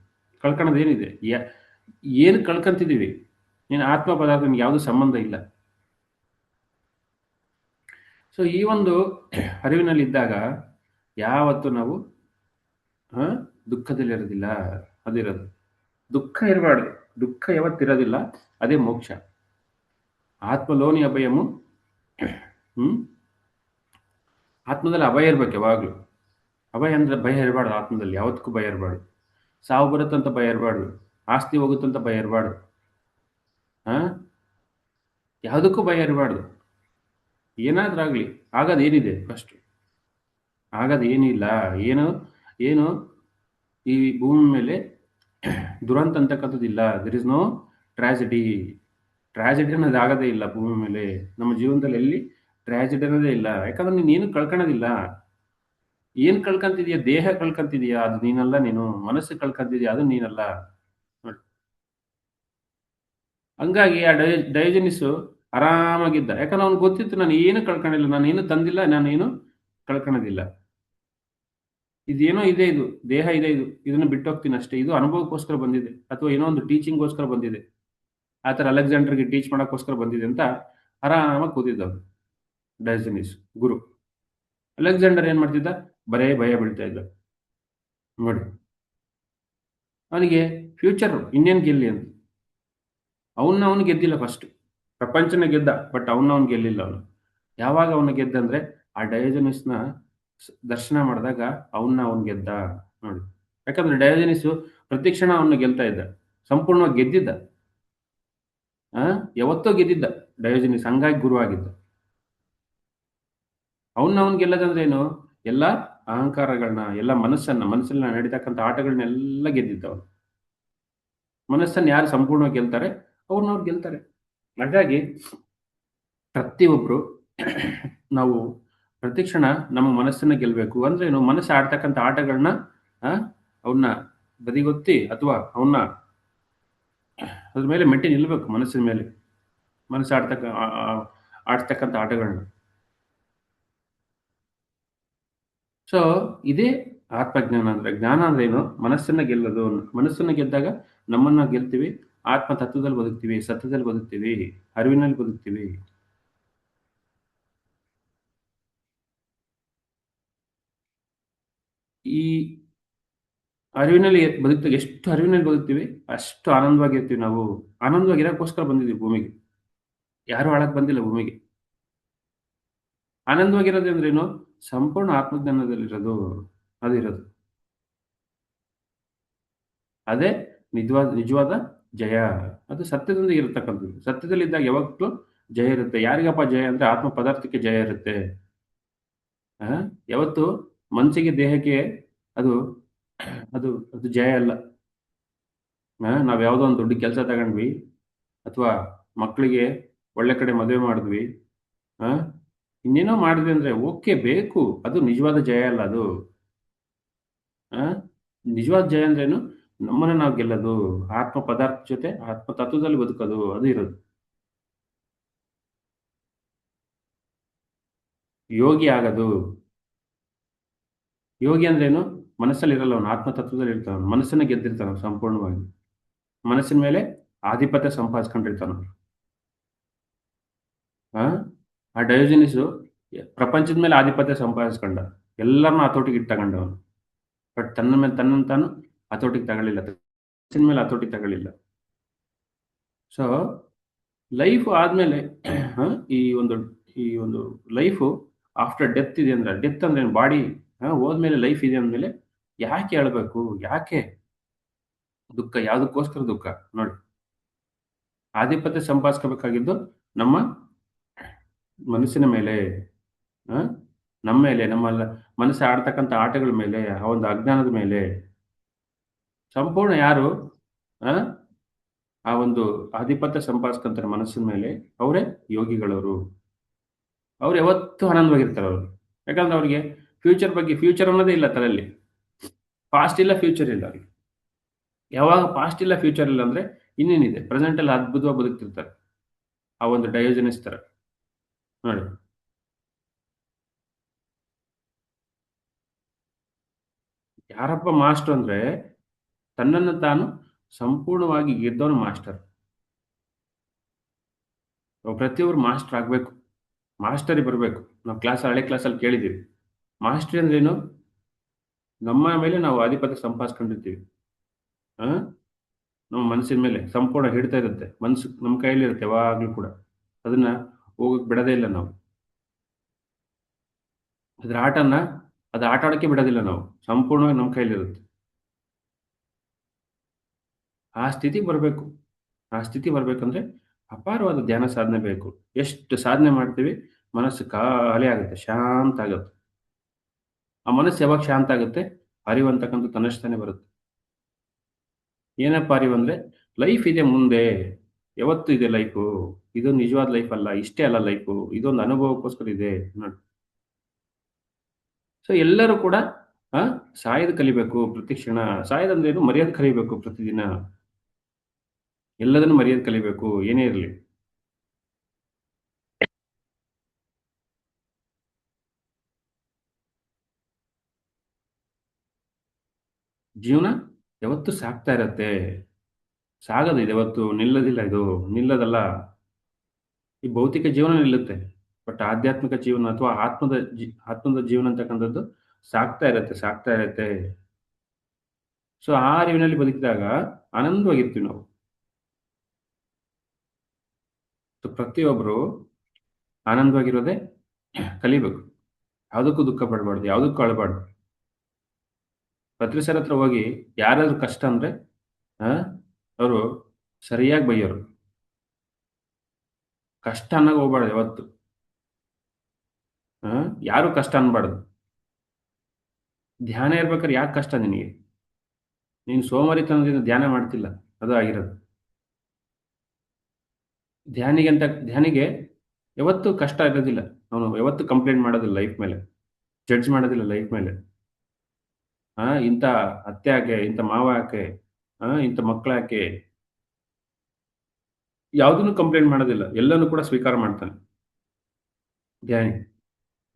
ಕಳ್ಕೊಳ್ಳೋದು ಏನಿದೆ, ಏನು ಕಳ್ಕೊಂತಿದ್ದೀವಿ, ನೀನು ಆತ್ಮ ಪದಾರ್ಥ ನಿಮ್ಗೆ ಯಾವುದೂ ಸಂಬಂಧ ಇಲ್ಲ. ಸೊ ಈ ಒಂದು ಅರಿವಿನಲ್ಲಿದ್ದಾಗ ಯಾವತ್ತೂ ನಾವು ಆ, ದುಃಖದಲ್ಲಿರೋದಿಲ್ಲ, ಅದಿರೋದು. ದುಃಖ ಇರಬಾರ್ದು, ದುಃಖ ಯಾವತ್ತಿರೋದಿಲ್ಲ, ಅದೇ ಮೋಕ್ಷ. ಆತ್ಮಲೋನಿ ಅಭಯಮು. ಹ್ಮ್ ಆತ್ಮದಲ್ಲಿ ಅಭಯ ಇರ್ಬೇಕು ಯಾವಾಗಲೂ. ಅಭಯ ಅಂದ್ರೆ ಭಯ ಇರಬಾರ್ದು, ಆತ್ಮದಲ್ಲಿ ಯಾವತ್ತಕ್ಕೂ ಭಯ ಇರಬಾರ್ದು. ಸಾವು ಬರುತ್ತಂತ ಭಯ ಇರಬಾರ್ದು, ಆಸ್ತಿ ಹೋಗುತ್ತಂತ ಭಯ ಇರಬಾರ್ದು, ಆ ಯಾವುದಕ್ಕೂ ಭಯ ಇರಬಾರ್ದು. ಏನಾದ್ರಾಗ್ಲಿ, ಆಗೋದೇನಿದೆ ಫಸ್ಟ್, ಆಗೋದೇನಿಲ್ಲ. ಏನು ಏನು ಈ ಭೂಮಿ ಮೇಲೆ ದುರಂತ ಅಂತಕ್ಕಂಥದ್ದಿಲ್ಲ. There is no tragedy. Tragedy ಅನ್ನೋದು ಆಗೋದೇ ಇಲ್ಲ ಭೂಮಿ ಮೇಲೆ. ನಮ್ಮ ಜೀವನದಲ್ಲಿ ಎಲ್ಲಿ ಟ್ರಾಜಿಡಿ ಅನ್ನೋದೇ ಇಲ್ಲ, ಯಾಕಂದ್ರೆ ನೀನು ಏನು ಕಳ್ಕೊಳೋದಿಲ್ಲ. ಏನ್ ಕಳ್ಕೊಂತಿದೀಯ, ದೇಹ ಕಳ್ಕೊಂತಿದೀಯ, ಅದು ನೀನಲ್ಲ. ನೀನು ಮನಸ್ಸು ಕಳ್ಕೊಂತಿದೀಯ, ಅದು ನೀನಲ್ಲ. ನೋಡಿ, ಹಂಗಾಗಿ ಆ ಡಯೋಜನಿಸು ಆರಾಮಾಗಿದ್ದ. ಯಾಕಂದ್ರೆ ಅವ್ನಿಗೆ ಗೊತ್ತಿತ್ತು, ನಾನು ಏನು ಕಳ್ಕೊಂಡಿಲ್ಲ, ನಾನು ಏನು ತಂದಿಲ್ಲ, ನಾನು ಏನು ಕಳ್ಕೊಳ್ಳೋದಿಲ್ಲ. ಇದೇನೋ ಇದೆ, ಇದು ದೇಹ ಇದೆ, ಇದನ್ನು ಬಿಟ್ಟು ಹೋಗ್ತೀನಿ ಅಷ್ಟೇ. ಇದು ಅನುಭವಕ್ಕೋಸ್ಕರ ಬಂದಿದೆ, ಅಥವಾ ಏನೋ ಒಂದು ಟೀಚಿಂಗ್ಗೋಸ್ಕರ ಬಂದಿದೆ, ಆ ಥರ ಅಲೆಕ್ಸಾಂಡರ್ಗೆ ಟೀಚ್ ಮಾಡೋಕ್ಕೋಸ್ಕರ ಬಂದಿದೆ ಅಂತ ಆರಾಮಾಗಿ ಕೂತಿದ್ದವನು ಡಯೋಜನಿಸ್ ಗುರು. ಅಲೆಕ್ಸಾಂಡರ್ ಏನ್ ಮಾಡ್ತಿದ್ದ, ಬರೇ ಭಯ ಬೀಳ್ತಾ ಇದ್ದ. ನೋಡಿ, ಅವನಿಗೆ ಫ್ಯೂಚರ್ ಇನ್ನೇನು ಗೆಲ್ಲಿ ಅಂತ. ಅವನು ಗೆದ್ದಿಲ್ಲ ಫಸ್ಟ್. ಪ್ರಪಂಚನ ಗೆದ್ದ, ಬಟ್ ಅವನು ಗೆಲ್ಲಿಲ್ಲ ಅವನು. ಯಾವಾಗ ಅವನು ಗೆದ್ದಂದ್ರೆ ಆ ಡಯೋಜನಿಸ್ನ ದರ್ಶನ ಮಾಡಿದಾಗ ಅವನು ಗೆದ್ದ ನೋಡಿ. ಯಾಕಂದ್ರೆ ಡಯೋಜನಿಸು ಪ್ರತಿ ಕ್ಷಣ ಅವನ್ನ ಗೆಲ್ತಾ ಇದ್ದ, ಸಂಪೂರ್ಣವಾಗಿ ಗೆದ್ದಿದ್ದ. ಆ ಯಾವತ್ತೋ ಗೆದ್ದಿದ್ದ ಡಯೋಜನಿಸ್, ಹಂಗಾಗಿ ಗುರು ಆಗಿದ್ದ. ಅವನು ಗೆಲ್ಲದಂದ್ರೆ ಏನು? ಎಲ್ಲ ಅಹಂಕಾರಗಳನ್ನ, ಎಲ್ಲ ಮನಸ್ಸಲ್ಲಿ ನಡೀತಕ್ಕಂಥ ಆಟಗಳನ್ನೆಲ್ಲ ಗೆದ್ದಿದ್ದ ಅವನು. ಮನಸ್ಸನ್ನು ಯಾರು ಸಂಪೂರ್ಣವಾಗಿ ಗೆಲ್ತಾರೆ ಅವ್ರು ಗೆಲ್ತಾರೆ. ಹಾಗಾಗಿ ಪ್ರತಿಯೊಬ್ರು ನಾವು ಪ್ರತಿಕ್ಷಣ ನಮ್ಮ ಮನಸ್ಸನ್ನ ಗೆಲ್ಲಬೇಕು. ಅಂದ್ರೆ ಏನು? ಮನಸ್ಸು ಆಡ್ತಕ್ಕಂಥ ಆಟಗಳನ್ನ ಅವನ್ನ ಬದಿಗೊತ್ತಿ ಅಥವಾ ಅವನ್ನ ಅದ್ರ ಮೇಲೆ ಮೆಟ್ಟಿ ನಿಲ್ಬೇಕು. ಮನಸ್ಸಿನ ಮೇಲೆ ಮನಸ್ಸು ಆಡ್ತಕ್ಕಂಥ ಆಟಗಳನ್ನ. ಸೊ ಇದೇ ಆತ್ಮಜ್ಞಾನ ಅಂದ್ರೆ. ಜ್ಞಾನ ಅಂದ್ರೆ ಏನು? ಮನಸ್ಸನ್ನ ಗೆಲ್ಲೋದು. ಮನಸ್ಸನ್ನ ಗೆದ್ದಾಗ ನಮ್ಮನ್ನ ಗೆಲ್ತೀವಿ, ಆತ್ಮ ತತ್ವದಲ್ಲಿ ಬದುಕ್ತೀವಿ, ಸತ್ಯದಲ್ಲಿ ಬದುಕ್ತೀವಿ, ಅರಿವಿನಲ್ಲಿ ಬದುಕ್ತೀವಿ. ಈ ಅರಿವಿನಲ್ಲಿ ಬದುಕ್ತೀವಿ. ಎಷ್ಟು ಅರಿವಿನಲ್ಲಿ ಬದುಕ್ತೀವಿ ಅಷ್ಟು ಆನಂದವಾಗಿರ್ತೀವಿ. ನಾವು ಆನಂದವಾಗಿರೋಕ್ಕೋಸ್ಕರ ಬಂದಿದ್ದೀವಿ ಭೂಮಿಗೆ. ಯಾರು ಆಳಕ್ ಬಂದಿಲ್ಲ ಭೂಮಿಗೆ. ಆನಂದವಾಗಿರೋದು ಅಂದ್ರೇನು? ಸಂಪೂರ್ಣ ಆತ್ಮಜ್ಞಾನದಲ್ಲಿರೋದು. ಅದಿರೋದು ಅದೇ ನಿಜವಾದ ಜಯ. ಅದು ಸತ್ಯದೊಂದಿಗೆ ಇರತಕ್ಕಂಥದ್ದು. ಸತ್ಯದಲ್ಲಿದ್ದಾಗ ಯಾವಾಗಲೂ ಜಯ ಇರುತ್ತೆ. ಯಾರಿಗಪ್ಪ ಜಯ ಅಂದ್ರೆ ಆತ್ಮ ಪದಾರ್ಥಕ್ಕೆ ಜಯ ಇರುತ್ತೆ. ಯಾವತ್ತು ಮನಸ್ಸಿಗೆ, ದೇಹಕ್ಕೆ ಅದು ಅದು ಅದು ಜಯ ಅಲ್ಲ. ನಾವ್ ಯಾವುದೋ ಒಂದು ದೊಡ್ಡ ಕೆಲಸ ತಗೊಂಡ್ವಿ, ಅಥವಾ ಮಕ್ಕಳಿಗೆ ಒಳ್ಳೆ ಕಡೆ ಮದುವೆ ಮಾಡಿದ್ವಿ, ಆ ಇನ್ನೇನೋ ಮಾಡಿದ್ವಿ ಅಂದ್ರೆ ಓಕೆ, ಬೇಕು. ಅದು ನಿಜವಾದ ಜಯ ಅಲ್ಲ ಅದು. ಆ ನಿಜವಾದ ಜಯ ಅಂದ್ರೇನು? ನಮ್ಮನ್ನ ನಾವು ಗೆಲ್ಲೋದು, ಆತ್ಮ ಪದಾರ್ಥ ಜೊತೆ ಆತ್ಮ ತತ್ವದಲ್ಲಿ ಬದುಕೋದು, ಅದು ಇರೋದು. ಯೋಗಿ ಆಗೋದು. ಯೋಗಿ ಅಂದ್ರೇನು? ಮನಸ್ಸಲ್ಲಿ ಇರಲ್ಲ ಅವನು, ಆತ್ಮ ತತ್ವದಲ್ಲಿ ಇರ್ತಾನ. ಮನಸ್ಸನ್ನ ಗೆದ್ದಿರ್ತಾನ ಸಂಪೂರ್ಣವಾಗಿ. ಮನಸ್ಸಿನ ಮೇಲೆ ಆಧಿಪತ್ಯ ಸಂಪಾದಿಸ್ಕೊಂಡಿರ್ತಾನ. ಆ ಆ ಡಯೋಜನಿಸು ಪ್ರಪಂಚದ ಮೇಲೆ ಆಧಿಪತ್ಯ ಸಂಪಾದಿಸ್ಕೊಂಡ. ಎಲ್ಲರನ್ನೂ ಹತೋಟಿಗೆ ಇಟ್ಟು ತಗೊಂಡವನು. ಬಟ್ ತನ್ನನ್ನು ತಾನು ಹತೋಟಿಗೆ ತಗೊಳ್ಳಿಲ್ಲ. ಮನಸ್ಸಿನ ಮೇಲೆ ಹತೋಟಿಗೆ ತಗೊಳ್ಳಿಲ್ಲ. ಸೊ ಲೈಫ್ ಆದ್ಮೇಲೆ ಈ ಒಂದು ಈ ಒಂದು ಲೈಫು ಆಫ್ಟರ್ ಡೆತ್ ಇದೆ ಅಂದ್ರೆ, ಡೆತ್ ಅಂದ್ರೆ ಬಾಡಿ ಹೋದ್ಮೇಲೆ ಲೈಫ್ ಇದೆ ಅಂದ್ಮೇಲೆ ಯಾಕೆ ಹೇಳ್ಬೇಕು? ಯಾಕೆ ದುಃಖ? ಯಾವ್ದಕ್ಕೋಸ್ಕರ ದುಃಖ? ನೋಡಿ, ಆಧಿಪತ್ಯ ಸಂಪಾದಿಸ್ಕೋಬೇಕಾಗಿದ್ದು ನಮ್ಮ ಮನಸ್ಸಿನ ಮೇಲೆ, ಆ ನಮ್ಮ ಮೇಲೆ, ಮನಸ್ಸು ಆಡ್ತಕ್ಕಂಥ ಆಟಗಳ ಮೇಲೆ, ಆ ಒಂದು ಅಜ್ಞಾನದ ಮೇಲೆ. ಸಂಪೂರ್ಣ ಯಾರು ಆ ಆ ಒಂದು ಆಧಿಪತ್ಯ ಸಂಪಾದಿಸ್ಕೊಂತಾರೆ ಮನಸ್ಸಿನ ಮೇಲೆ, ಅವರೇ ಯೋಗಿಗಳವರು. ಅವ್ರು ಯಾವತ್ತೂ ಆನಂದವಾಗಿರ್ತಾರೆ ಅವರು. ಯಾಕಂದ್ರೆ ಅವ್ರಿಗೆ ಫ್ಯೂಚರ್ ಅನ್ನೋದೇ ಇಲ್ಲ ತಲೆಯಲ್ಲಿ. ಪಾಸ್ಟ್ ಇಲ್ಲ, ಫ್ಯೂಚರ್ ಇಲ್ಲ ಅವ್ರಿಗೆ. ಯಾವಾಗ ಪಾಸ್ಟ್ ಇಲ್ಲ, ಫ್ಯೂಚರ್ ಇಲ್ಲ ಅಂದ್ರೆ ಇನ್ನೇನಿದೆ? ಪ್ರೆಸೆಂಟ್ ಅಲ್ಲಿ ಅದ್ಭುತವಾಗಿ ಬದುಕ್ತಿರ್ತಾರೆ. ಆ ಒಂದು ಡಯೋಜನಿಸ್ ತರ ನೋಡಿ. ಯಾರಪ್ಪ ಮಾಸ್ಟರ್ ಅಂದ್ರೆ, ತನ್ನನ್ನು ತಾನು ಸಂಪೂರ್ಣವಾಗಿ ಗೆದ್ದವನು ಮಾಸ್ಟರ್. ಪ್ರತಿಯೊಬ್ಬರು ಮಾಸ್ಟರ್ ಆಗ್ಬೇಕು, ಮಾಸ್ಟರಿ ಬರಬೇಕು. ನಾವು ಹಳೆ ಕ್ಲಾಸಲ್ಲಿ ಕೇಳಿದ್ದೀವಿ. ಮಾಸ್ಟರಿ ಅಂದ್ರೇನು? ನಮ್ಮ ಮೇಲೆ ನಾವು ಆಧಿಪತ್ಯ ಸಂಪಾದಿಸ್ಕೊಂಡಿರ್ತೀವಿ. ಆ ನಮ್ಮ ಮನಸ್ಸಿನ ಮೇಲೆ ಸಂಪೂರ್ಣ ಹಿಡ್ತಾ ಇರುತ್ತೆ. ಮನಸ್ಸು ನಮ್ಮ ಕೈಯಲ್ಲಿರುತ್ತೆ ಯಾವಾಗಲೂ ಕೂಡ. ಅದನ್ನ ಹೋಗಕ್ ಬಿಡದೇ ಇಲ್ಲ ನಾವು. ಅದ್ರ ಆಟನ ಅದು ಆಟ ಆಡೋಕ್ಕೆ ಬಿಡೋದಿಲ್ಲ ನಾವು. ಸಂಪೂರ್ಣವಾಗಿ ನಮ್ಮ ಕೈಯಲ್ಲಿರುತ್ತೆ. ಆ ಸ್ಥಿತಿ ಬರಬೇಕು. ಆ ಸ್ಥಿತಿ ಬರ್ಬೇಕಂದ್ರೆ ಅಪಾರವಾದ ಧ್ಯಾನ ಸಾಧನೆ ಬೇಕು. ಎಷ್ಟು ಸಾಧನೆ ಮಾಡ್ತೀವಿ, ಮನಸ್ಸು ಖಾಲಿ ಆಗುತ್ತೆ, ಶಾಂತ ಆಗುತ್ತೆ. ಆ ಮನಸ್ಸು ಯಾವಾಗ ಶಾಂತ ಆಗುತ್ತೆ? ಅರಿವು ಅಂತಕ್ಕಂಥ ತನ್ನಷ್ಟನೇ ಬರುತ್ತೆ. ಏನಪ್ಪ ಅರಿವು ಅಂದ್ರೆ, ಲೈಫ್ ಇದೆ ಮುಂದೆ, ಯಾವತ್ತೂ ಇದೆ ಲೈಫು. ಇದು ನಿಜವಾದ ಲೈಫ್ ಅಲ್ಲ, ಇಷ್ಟೇ ಅಲ್ಲ ಲೈಫು. ಇದೊಂದು ಅನುಭವಕ್ಕೋಸ್ಕರ ಇದೆ ನೋಡಿ. ಸೊ ಎಲ್ಲರೂ ಕೂಡ ಆ ಸಾಯೋದು ಕಲಿಬೇಕು ಪ್ರತಿ ಕ್ಷಣ. ಸಾಯೋದಂದ್ರೇನು? ಮರ್ಯಾದೆ ಕಲಿಬೇಕು ಪ್ರತಿದಿನ. ಎಲ್ಲದನ್ನು ಮರ್ಯಾದೆ ಕಲಿಬೇಕು, ಏನೇ ಇರಲಿ. ಜೀವನ ಯಾವತ್ತೂ ಸಾಗ್ತಾ ಇರತ್ತೆ. ಸಾಗದು ಇದು ಯಾವತ್ತು ನಿಲ್ಲೋದಿಲ್ಲ. ಇದು ನಿಲ್ಲೋದಲ್ಲ. ಈ ಭೌತಿಕ ಜೀವನ ನಿಲ್ಲುತ್ತೆ. ಬಟ್ ಆಧ್ಯಾತ್ಮಿಕ ಜೀವನ ಅಥವಾ ಆತ್ಮದ ಜೀವನ ಅಂತಕ್ಕಂಥದ್ದು ಸಾಗ್ತಾ ಇರತ್ತೆ, ಸಾಗ್ತಾ ಇರತ್ತೆ. ಸೊ ಆ ಅರಿವಿನಲ್ಲಿ ಬದುಕಿದಾಗ ಆನಂದವಾಗಿರ್ತೀವಿ ನಾವು. ಸೊ ಪ್ರತಿಯೊಬ್ಬರು ಆನಂದವಾಗಿರೋದೇ ಕಲಿಬೇಕು. ಯಾವುದಕ್ಕೂ ದುಃಖ ಪಡಬಾರ್ದು, ಯಾವುದಕ್ಕೂ ಅಳಬಾರ್ದು. ಸರ್ ಹತ್ರ ಹೋಗಿ ಯಾರಾದ್ರೂ ಕಷ್ಟ ಅಂದ್ರೆ ಅವರು ಸರಿಯಾಗಿ ಬೈಯೋರು. ಕಷ್ಟ ಅನ್ನೋಕೆ ಹೋಗ್ಬಾರ್ದು ಯಾವತ್ತು. ಯಾರು ಕಷ್ಟ ಅನ್ಬಾರ್ದು. ಧ್ಯಾನ ಇರ್ಬೇಕಾದ್ರೆ ಯಾಕೆ ಕಷ್ಟ ನಿನಗೆ? ನೀನು ಸೋಮಾರಿತನದಿಂದ ಧ್ಯಾನ ಮಾಡ್ತಿಲ್ಲ, ಅದು ಆಗಿರೋದು. ಧ್ಯಾನಿಗೆ ಯಾವತ್ತೂ ಕಷ್ಟ ಇರೋದಿಲ್ಲ. ಅವನು ಯಾವತ್ತೂ ಕಂಪ್ಲೇಂಟ್ ಮಾಡೋದಿಲ್ಲ ಲೈಫ್ ಮೇಲೆ, ಜಡ್ಜ್ ಮಾಡೋದಿಲ್ಲ ಲೈಫ್ ಮೇಲೆ. ಇಂಥ ಅತ್ತೆ ಯಾಕೆ, ಇಂಥ ಮಾವ ಯಾಕೆ, ಇಂಥ ಮಕ್ಕಳು ಯಾಕೆ, ಯಾವುದನ್ನು ಕಂಪ್ಲೇಂಟ್ ಮಾಡೋದಿಲ್ಲ. ಎಲ್ಲನೂ ಕೂಡ ಸ್ವೀಕಾರ ಮಾಡ್ತಾನೆ ಧ್ಯಾನಿ.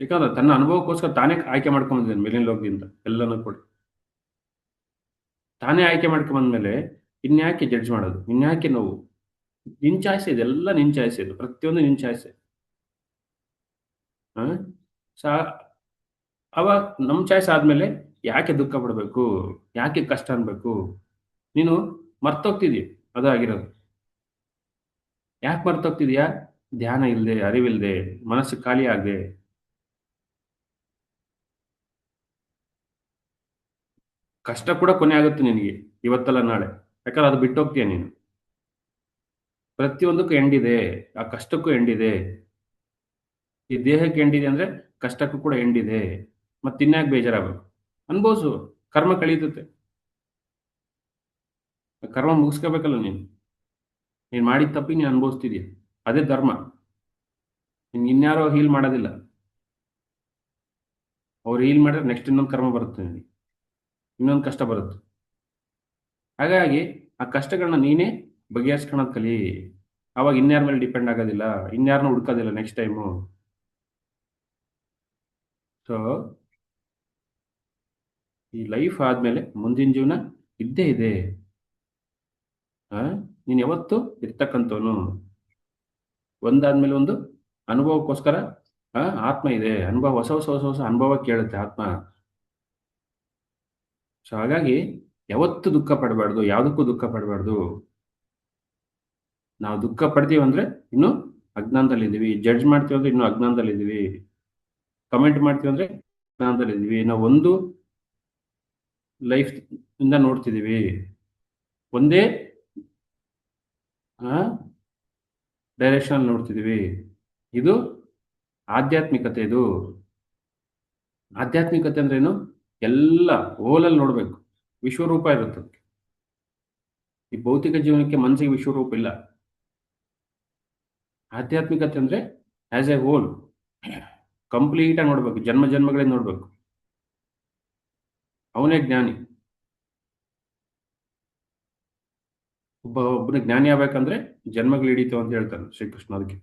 ಯಾಕಂದ್ರೆ ತನ್ನ ಅನುಭವಕ್ಕೋಸ್ಕರ ತಾನೇ ಆಯ್ಕೆ ಮಾಡ್ಕೊಂಬಂದಿದ್ದಾನೆ ಮೇಲಿನ ಲೋಕದಿಂದ ಎಲ್ಲನೂ ಕೂಡ. ತಾನೇ ಆಯ್ಕೆ ಮಾಡ್ಕೊಂಬಂದ್ಮೇಲೆ ಇನ್ಯಾಕೆ ಜಡ್ಜ್ ಮಾಡೋದು, ಇನ್ಯಾಕೆ ನೋವು? ನಿನ್ ಚಾಯ್ಸ್ ಇದೆ, ಎಲ್ಲ ನಿನ್ ಚಾಯ್ಸ್ ಇದು, ಪ್ರತಿಯೊಂದು ನಿನ್ ಚಾಯ್ಸ್. ಸ ಅವಾಗ ನಮ್ಮ ಚಾಯ್ಸ್ ಆದ್ಮೇಲೆ ಯಾಕೆ ದುಃಖ ಪಡಬೇಕು, ಯಾಕೆ ಕಷ್ಟ ಅನ್ಬೇಕು? ನೀನು ಮರ್ತೋಗ್ತಿದೀಯ, ಅದು ಆಗಿರೋದು. ಯಾಕೆ ಮರ್ತೋಗ್ತಿದ್ಯಾ? ಧ್ಯಾನ ಇಲ್ಲದೆ, ಅರಿವಿಲ್ಲದೆ, ಮನಸ್ಸು ಖಾಲಿ ಆಗದೆ. ಕಷ್ಟ ಕೂಡ ಕೊನೆ ಆಗುತ್ತೆ ನಿನಗೆ, ಇವತ್ತಲ್ಲ ನಾಳೆ. ಯಾಕಂದ್ರೆ ಅದು ಬಿಟ್ಟು ಹೋಗ್ತೀಯ ನೀನು. ಪ್ರತಿಯೊಂದಕ್ಕೂ ಎಂಡಿದೆ, ಆ ಕಷ್ಟಕ್ಕೂ ಎಂಡಿದೆ. ಈ ದೇಹಕ್ಕೆ ಎಂಡಿದೆ ಅಂದ್ರೆ ಕಷ್ಟಕ್ಕೂ ಕೂಡ ಎಂಡಿದೆ. ಮತ್ತೆ ಇನ್ಯಾಕೆ ಬೇಜಾರಾಗಬೇಕು? ಅನ್ಭವಿಸು, ಕರ್ಮ ಕಳೀತತೆ. ಕರ್ಮ ಮುಗಿಸ್ಕೋಬೇಕಲ್ಲ ನೀನು. ನೀನು ಮಾಡಿದ ತಪ್ಪಿಗೆ ನೀನು ಅನುಭವಿಸ್ತಿದೀಯ, ಅದೇ ಧರ್ಮ. ನಿನ್ಗೆ ಇನ್ಯಾರೋ ಹೀಲ್ ಮಾಡೋದಿಲ್ಲ. ಅವ್ರು ಹೀಲ್ ಮಾಡಿದ್ರೆ ನೆಕ್ಸ್ಟ್ ಇನ್ನೊಂದು ಕರ್ಮ ಬರುತ್ತೆ ನಿನಗೆ, ಇನ್ನೊಂದು ಕಷ್ಟ ಬರುತ್ತೆ. ಹಾಗಾಗಿ ಆ ಕಷ್ಟಗಳನ್ನ ನೀನೇ ಬಗೆಹರಿಸ್ಕೊಳೋದು ಕಲಿ. ಅವಾಗ ಇನ್ಯಾರ ಮೇಲೆ ಡಿಪೆಂಡ್ ಆಗೋದಿಲ್ಲ, ಇನ್ಯಾರನ್ನೂ ಹುಡ್ಕೋದಿಲ್ಲ ನೆಕ್ಸ್ಟ್ ಟೈಮು. ಸೊ ಈ ಲೈಫ್ ಆದ್ಮೇಲೆ ಮುಂದಿನ ಜೀವನ ಇದ್ದೇ ಇದೆ. ನೀನು ಯಾವತ್ತು ಇರ್ತಕ್ಕಂಥವನು. ಒಂದಾದ್ಮೇಲೆ ಒಂದು ಅನುಭವಕ್ಕೋಸ್ಕರ ಆತ್ಮ ಇದೆ. ಅನುಭವ, ಹೊಸ ಹೊಸ ಹೊಸ ಹೊಸ ಅನುಭವ ಕೇಳುತ್ತೆ ಆತ್ಮ. ಸೊ ಹಾಗಾಗಿ ಯಾವತ್ತು ದುಃಖ ಪಡಬಾರ್ದು, ಯಾವುದಕ್ಕೂ ದುಃಖ ಪಡಬಾರ್ದು. ನಾವು ದುಃಖ ಪಡ್ತೀವಿ ಅಂದ್ರೆ ಇನ್ನು ಅಜ್ಞಾನದಲ್ಲಿದ್ದೀವಿ. ಜಡ್ಜ್ ಮಾಡ್ತೀವಿ ಅಂದ್ರೆ ಇನ್ನು ಅಜ್ಞಾನದಲ್ಲಿದ್ದೀವಿ. ಕಮೆಂಟ್ ಮಾಡ್ತೀವಿ ಅಂದ್ರೆ ಅಜ್ಞಾನದಲ್ಲಿದ್ದೀವಿ. ನಾವು ಒಂದು ಲೈಫ್ ಇಂದ ನೋಡ್ತಿದೀವಿ, ಒಂದೇ ಡೈರೆಕ್ಷನ್ ನೋಡ್ತಿದೀವಿ. ಇದು ಆಧ್ಯಾತ್ಮಿಕತೆ. ಇದು ಆಧ್ಯಾತ್ಮಿಕತೆ ಅಂದ್ರೆ ಏನು? ಎಲ್ಲ ಹೋಲಲ್ಲಿ ನೋಡ್ಬೇಕು, ವಿಶ್ವರೂಪ ಇರುತ್ತೆ. ಈ ಭೌತಿಕ ಜೀವನಕ್ಕೆ ಮನಸ್ಸಿಗೆ ವಿಶ್ವರೂಪ ಇಲ್ಲ. ಆಧ್ಯಾತ್ಮಿಕತೆ ಅಂದ್ರೆ ಆಸ್ ಎ ಹೋಲ್ ಕಂಪ್ಲೀಟ್ ಆಗಿ ನೋಡ್ಬೇಕು, ಜನ್ಮ ಜನ್ಮಗಳೇ ನೋಡ್ಬೇಕು. ಅವನೇ ಜ್ಞಾನಿ. ಒಬ್ಬನ ಜ್ಞಾನಿ ಆಗ್ಬೇಕಂದ್ರೆ ಜನ್ಮಗಳು ಹಿಡಿತು ಅಂತ ಹೇಳ್ತಾನೆ ಶ್ರೀಕೃಷ್ಣ. ಅದಕ್ಕೆ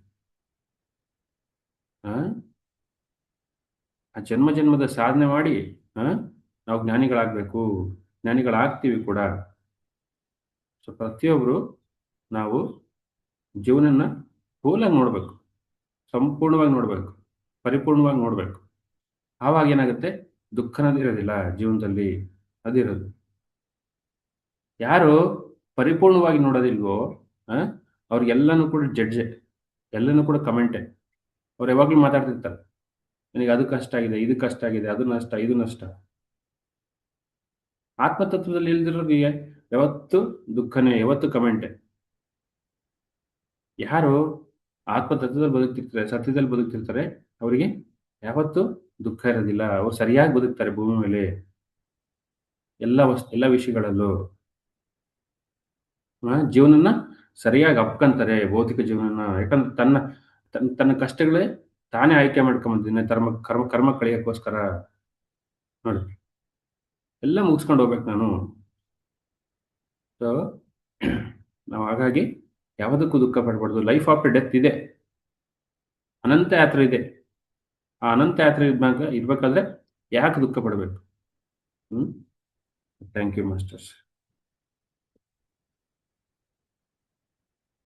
ಆ ಜನ್ಮ ಜನ್ಮದ ಸಾಧನೆ ಮಾಡಿ ನಾವು ಜ್ಞಾನಿಗಳಾಗಬೇಕು, ಜ್ಞಾನಿಗಳಾಗ್ತೀವಿ ಕೂಡ. ಸೊ ಪ್ರತಿಯೊಬ್ಬರು ನಾವು ಜೀವನನ ಹೋಲಾಗಿ ನೋಡ್ಬೇಕು, ಸಂಪೂರ್ಣವಾಗಿ ನೋಡ್ಬೇಕು, ಪರಿಪೂರ್ಣವಾಗಿ ನೋಡ್ಬೇಕು. ಆವಾಗ ಏನಾಗುತ್ತೆ? ದುಃಖನದಿರೋದಿಲ್ಲ ಜೀವನದಲ್ಲಿ, ಅದಿರೋದು. ಯಾರು ಪರಿಪೂರ್ಣವಾಗಿ ನೋಡೋದಿಲ್ವೋ ಅವ್ರಿಗೆಲ್ಲನೂ ಕೂಡ ಜಡ್ಜೆ, ಎಲ್ಲನೂ ಕೂಡ ಕಮೆಂಟೆ. ಅವ್ರು ಯಾವಾಗಲೂ ಮಾತಾಡ್ತಿರ್ತಾರೆ, ನನಗೆ ಅದು ಕಷ್ಟ ಆಗಿದೆ, ಇದು ಕಷ್ಟ ಆಗಿದೆ, ಅದು ನಷ್ಟ, ಇದು ನಷ್ಟ. ಆತ್ಮತತ್ವದಲ್ಲಿ ಇಲ್ದಿರೋರಿಗೆ ಯಾವತ್ತು ದುಃಖನೇ, ಯಾವತ್ತು ಕಮೆಂಟೆ. ಯಾರು ಆತ್ಮತತ್ವದಲ್ಲಿ ಬದುಕ್ತಿರ್ತಾರೆ, ಸತ್ಯದಲ್ಲಿ ಬದುಕ್ತಿರ್ತಾರೆ, ಅವರಿಗೆ ಯಾವತ್ತು ದುಃಖ ಇರೋದಿಲ್ಲ. ಅವ್ರು ಸರಿಯಾಗಿ ಬದುಕ್ತಾರೆ ಭೂಮಿ ಮೇಲೆ, ಎಲ್ಲ ವಿಷಯಗಳಲ್ಲೂ ಜೀವನನ ಸರಿಯಾಗಿ ಅಪ್ಕಂತಾರೆ, ಭೌತಿಕ ಜೀವನನ. ಯಾಕಂದ್ರೆ ತನ್ನ ಕಷ್ಟಗಳೇ ತಾನೇ ಆಯ್ಕೆ ಮಾಡ್ಕೊಂಬಂದಿದ್ದಾನೆ ಕರ್ಮ ಕಳಿಯೋಕ್ಕೋಸ್ಕರ. ನೋಡಿ, ಎಲ್ಲ ಮುಗಿಸ್ಕೊಂಡು ಹೋಗ್ಬೇಕು ನಾನು. ಸೊ ನಾವು ಹಾಗಾಗಿ ಯಾವುದಕ್ಕೂ ದುಃಖ ಪಡಬಾರ್ದು. ಲೈಫ್ ಆಫ್ಟರ್ ಡೆತ್ ಇದೆ, ಅನಂತ ಯಾತ್ರೆ ಇದೆ. ಆ ಅನಂತ ಯಾತ್ರೆ ಇರ್ಬೇಕಾದ್ರೆ ಯಾಕೆ ದುಃಖ ಪಡಬೇಕು? Thank you masters.